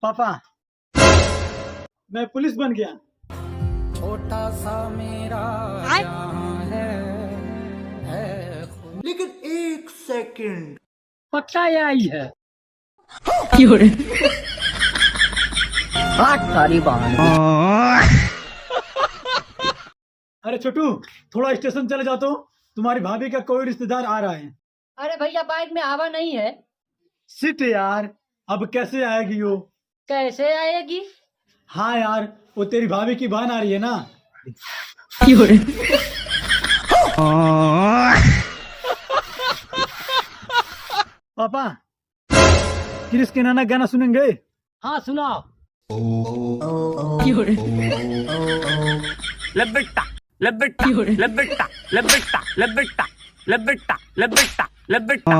पापा मैं पुलिस बन गया। छोटा सा मेरा जहां है लेकिन एक सेकंड, पक्का ये आई है। सारी बात। अरे छोटू थोड़ा स्टेशन चले जाओ तो, तुम्हारी भाभी का कोई रिश्तेदार आ रहा है। अरे भैया बाइक में हवा नहीं है। सिट यार, अब कैसे आएगी वो? कैसे आएगी? हाँ यार, वो तेरी भाभी की बहन आ रही है ना। पापा क्रिस के नाना गाना सुनेंगे? हाँ सुनाओ। लबेटा लबेटा लबेटा लबेटा लबेटा लबेटा लबेटा लबेटा।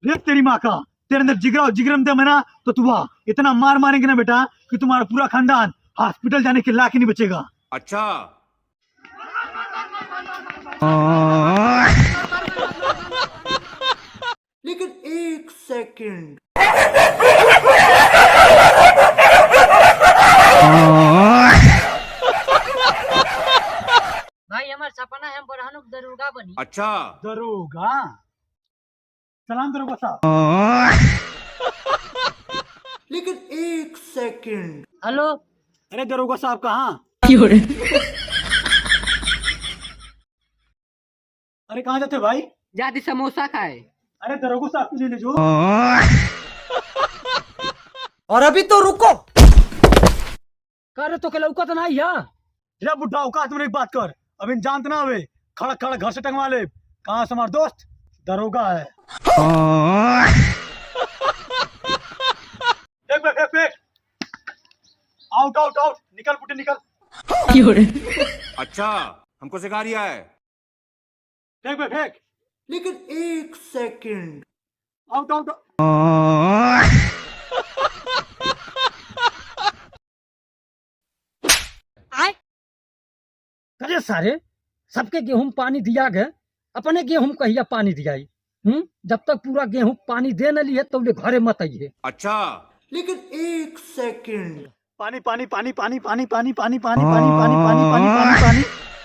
देख तेरी माँ का, तेरे अंदर जिगरा और जिगरम दम है ना, तो तू इतना मार मारेंगे ना बेटा कि तुम्हारा पूरा खानदान हॉस्पिटल जाने के लायक ही नहीं बचेगा। अच्छा लेकिन एक सेकंड, भाई हमारा सपना है हम बरहानों की दरोगा बनी। अच्छा दरोगा? सलाम दरोगा साहब। लेकिन एक सेकंड, हेलो। अरे दरोगा साहब कहाँ? अरे कहाँ जाते हो भाई? जाती समोसा खाए। अरे दरोगा साहब के लिए ले जो। और अभी तो रुको। करे तो लौका तो नहीं है। रे बुढ़ा औकात में एक बात कर, अभी जानते ना हवे, खड़ा खड़ा घर से टंगवा ले। कहाँ से हमारा दोस्त दरोगा है। फेंक फेंक फेंक, आउट आउट आउट, निकल बुढ़े निकल। अच्छा हमको सिखा रिया है। फेंक फेंक फेंक, लेकिन एक सेकंड, आउट आउट। अरे सारे सबके गेहूं पानी दिया गए, अपने गेहूं कहिया पानी दियाई। जब तक पूरा गेहूं पानी दे न लिए तो घरे मत आइए। अच्छा लेकिन एक सेकंड, पानी पानी पानी पानी पानी पानी पानी पानी पानी पानी पानी पानी पानी पानी,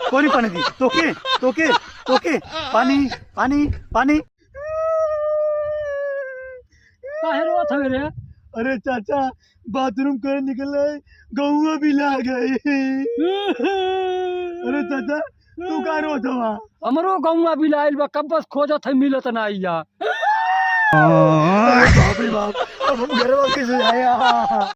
कोई पानी दी तोके तोके तोके, पानी पानी पानी। काहे रोत हवे रे? अरे चाचा बाथरूम कर निकल आए, गहुआ भी ला गए। अरे चाचा तू का रोत हवा? हमरो गौवा बिलाइल बा, कब बस खोजत है मिलत ना आइया। अरे बाप रे बाप, अब हम घर वापस आया।